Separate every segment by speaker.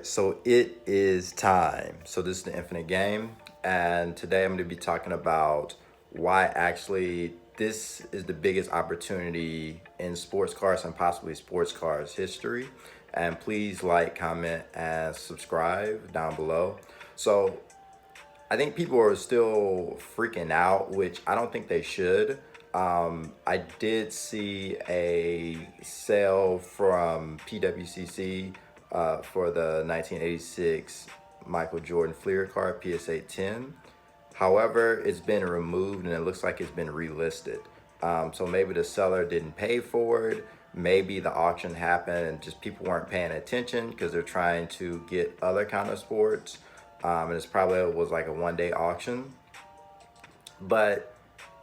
Speaker 1: right, so it is time. So this is the Infinite Game, and today I'm going to be talking about why actually this is the biggest opportunity in sports cars and possibly sports cars history. And please like, comment, and subscribe down below. So I think people are still freaking out, which I don't think they should. I did see a sale from PWCC for the 1986 Michael Jordan Fleer card, PSA 10. However, it's been removed and it looks like it's been relisted. So maybe the seller didn't pay for it. Maybe the auction happened and just people weren't paying attention because they're trying to get other kind of sports. And it's probably was like a one-day auction. But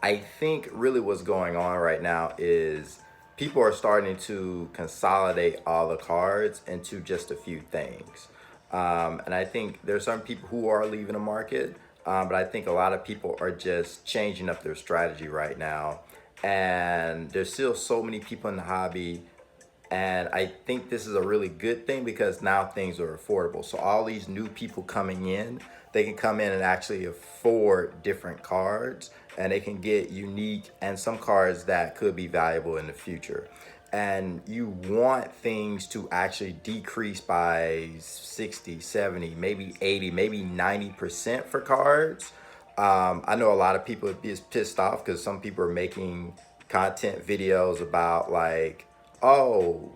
Speaker 1: I think really what's going on right now is people are starting to consolidate all the cards into just a few things. And I think there's some people who are leaving the market, but I think a lot of people are just changing up their strategy right now. And there's still so many people in the hobby, and I think this is a really good thing because now things are affordable. So all these new people coming in, they can come in and actually afford different cards, and they can get unique and some cards that could be valuable in the future. And you want things to actually decrease by 60, 70, maybe 80, maybe 90% for cards. I know a lot of people is pissed off because some people are making content videos about like, oh,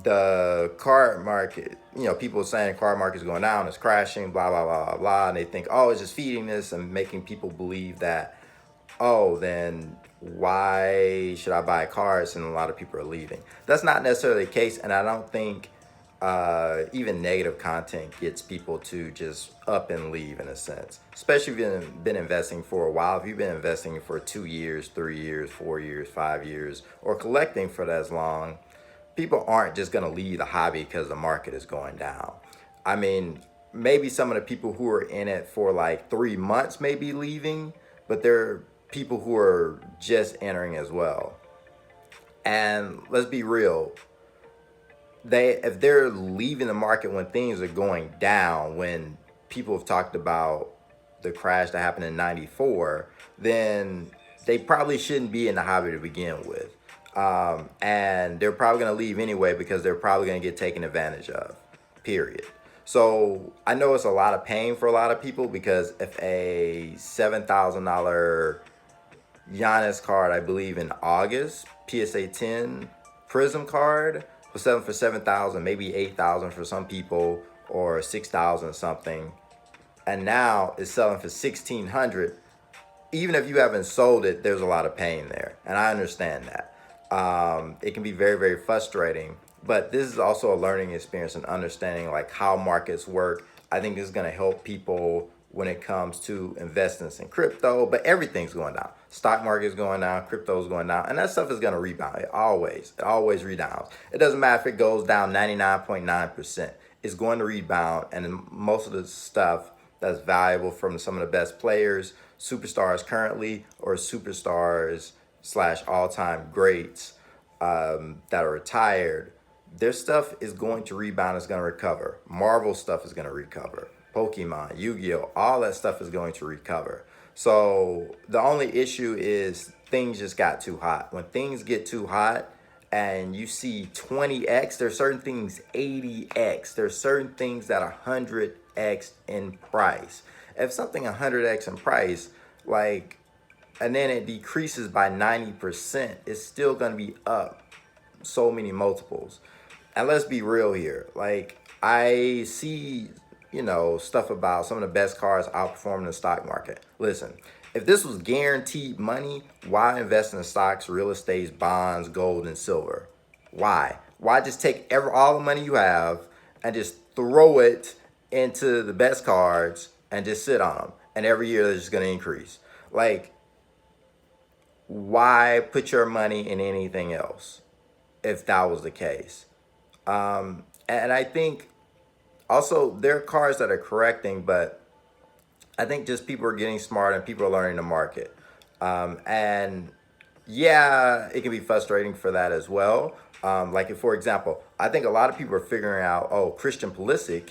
Speaker 1: the card market, people are saying the card market is going down, it's crashing, blah, blah, blah, blah, blah. And they think, oh, it's just feeding this and making people believe that, oh, then why should I buy cards? And a lot of people are leaving. That's not necessarily the case. And I don't think even negative content gets people to just up and leave in a sense, especially if you've been investing for a while. If you've been investing for 2 years, 3 years, 4 years, 5 years, or collecting for that as long, people aren't just going to leave the hobby because the market is going down. I mean, maybe some of the people who are in it for like 3 months may be leaving, but there are people who are just entering as well. And let's be real, if they're leaving the market when things are going down, when people have talked about the crash that happened in 94, then they probably shouldn't be in the hobby to begin with. And they're probably going to leave anyway because they're probably going to get taken advantage of, period. So I know it's a lot of pain for a lot of people because if a $7,000 Giannis card, I believe in August, PSA 10 Prism card was selling for 7,000, maybe 8,000 for some people, or 6,000 something, and now it's selling for 1,600. Even if you haven't sold it, there's a lot of pain there, and I understand that. It can be very, very frustrating, but this is also a learning experience and understanding like how markets work. I think this is going to help people when it comes to investments in crypto, but everything's going down. Stock market is going down, crypto is going down, and that stuff is going to rebound. It always rebounds. It doesn't matter if it goes down 99.9%. It's going to rebound, and most of the stuff that's valuable from some of the best players, superstars currently, or superstars slash all-time greats that are retired, their stuff is going to rebound, it's going to recover. Marvel stuff is going to recover. Pokemon, Yu-Gi-Oh, all that stuff is going to recover. So the only issue is things just got too hot. When things get too hot and you see 20x, there's certain things 80x, there's certain things that are 100x in price. If something 100x in price, like, and then it decreases by 90%, it's still going to be up so many multiples. And let's be real here. Like, I see, stuff about some of the best cars outperforming the stock market. Listen, if this was guaranteed money, why invest in stocks, real estate, bonds, gold, and silver? Why? Why just take all the money you have and just throw it into the best cards and just sit on them? And every year they're just going to increase. Like, why put your money in anything else if that was the case? And I think also there are cars that are correcting, but I think just people are getting smart and people are learning the market. And yeah, it can be frustrating for that as well. Like, if, for example, I think a lot of people are figuring out, oh, Christian Pulisic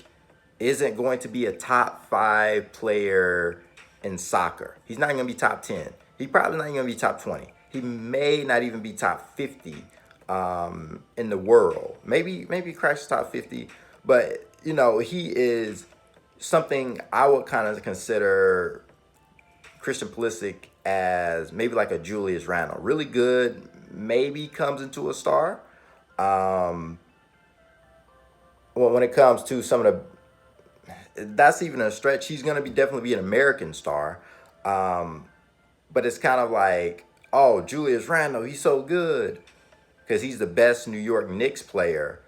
Speaker 1: isn't going to be a top 5 player in soccer. He's not going to be top 10. He's probably not going to be top 20. He may not even be top 50 in the world. Maybe crashes top 50, but he is something I would kind of consider Christian Pulisic as maybe like a Julius Randle. Really good, maybe comes into a star. Um, well, when it comes to some of that's even a stretch. He's going to definitely be an American star. Um, but it's kind of like, oh, Julius Randle, he's so good because he's the best New York Knicks player,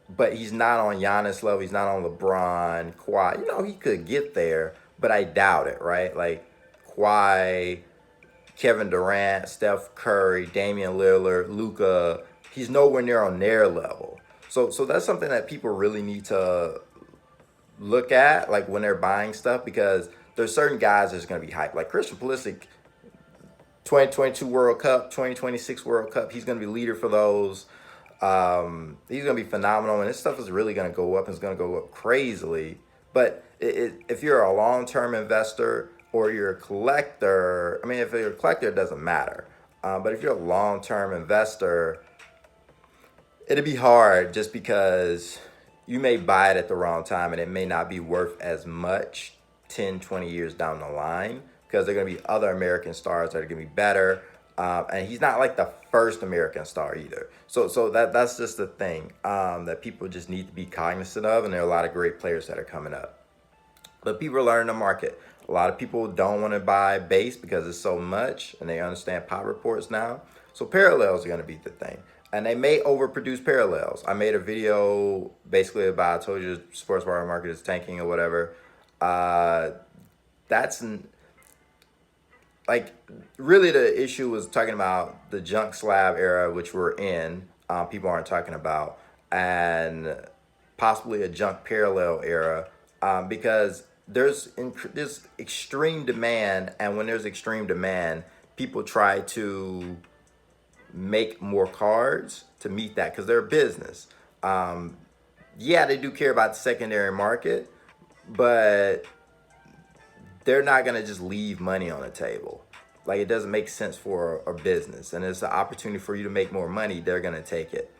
Speaker 1: but he's not on Giannis level. He's not on LeBron, Kawhi. He could get there, but I doubt it, right? Like Kawhi, Kevin Durant, Steph Curry, Damian Lillard, Luka, he's nowhere near on their level. So that's something that people really need to look at, like when they're buying stuff, because there's certain guys that's going to be hyped. Like Christian Pulisic, 2022 World Cup, 2026 World Cup, he's going to be leader for those. He's going to be phenomenal, and this stuff is really going to go up. It's going to go up crazily. But if you're a long-term investor or you're a collector, I mean, if you're a collector, it doesn't matter. But if you're a long-term investor, it'd be hard just because you may buy it at the wrong time and it may not be worth as much 10, 20 years down the line, because there are going to be other American stars that are going to be better. And he's not like the first American star either. So that's just the thing that people just need to be cognizant of. And there are a lot of great players that are coming up. But people are learning the market. A lot of people don't want to buy base because it's so much, and they understand pop reports now. So parallels are going to be the thing. And they may overproduce parallels. I made a video basically about, I told you the sports market is tanking or whatever. That's like really the issue was talking about the junk slab era, which we're in. People aren't talking about, and possibly a junk parallel era, because there's extreme demand, and when there's extreme demand, people try to make more cards to meet that because they're a business. Yeah, they do care about the secondary market, but they're not going to just leave money on the table. Like, it doesn't make sense for a business, and it's an opportunity for you to make more money. They're going to take it.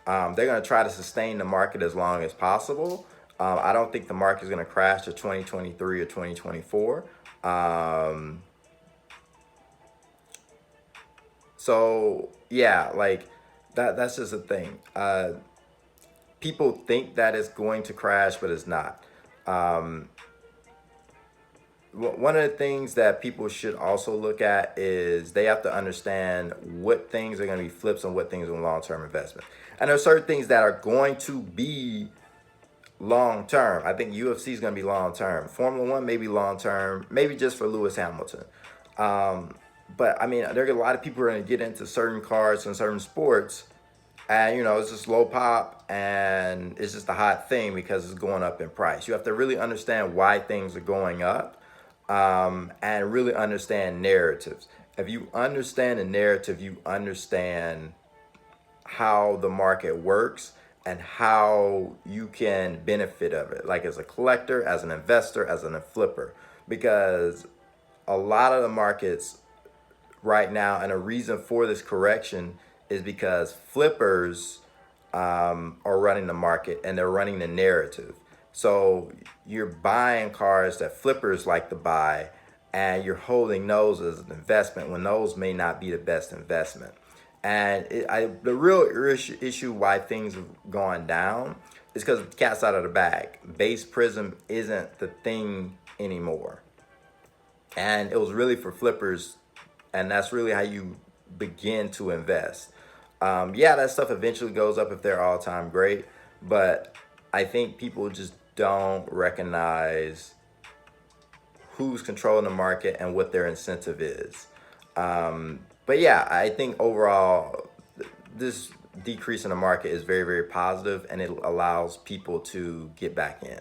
Speaker 1: They're going to try to sustain the market as long as possible. I don't think the market is going to crash to 2023 or 2024. So yeah, like that's just a thing. People think that it's going to crash, but it's not. One of the things that people should also look at is they have to understand what things are going to be flips and what things are long-term investment. And there are certain things that are going to be long-term. I think UFC is going to be long-term. Formula One may be long-term, maybe just for Lewis Hamilton. But I mean, there are a lot of people who are going to get into certain cars and certain sports, and it's just low pop, and it's just a hot thing because it's going up in price. You have to really understand why things are going up, and really understand narratives. If you understand the narrative, you understand how the market works and how you can benefit of it, like as a collector, as an investor, as a flipper, because a lot of the markets right now, and a reason for this correction is because flippers are running the market and they're running the narrative. So you're buying cars that flippers like to buy, and you're holding those as an investment when those may not be the best investment. And the real issue why things have gone down is because the cat's out of the bag. Base Prism isn't the thing anymore. And it was really for flippers, and that's really how you begin to invest. Yeah, that stuff eventually goes up if they're all-time great, but I think people just don't recognize who's controlling the market and what their incentive is. But yeah, I think overall, this decrease in the market is very, very positive, and it allows people to get back in.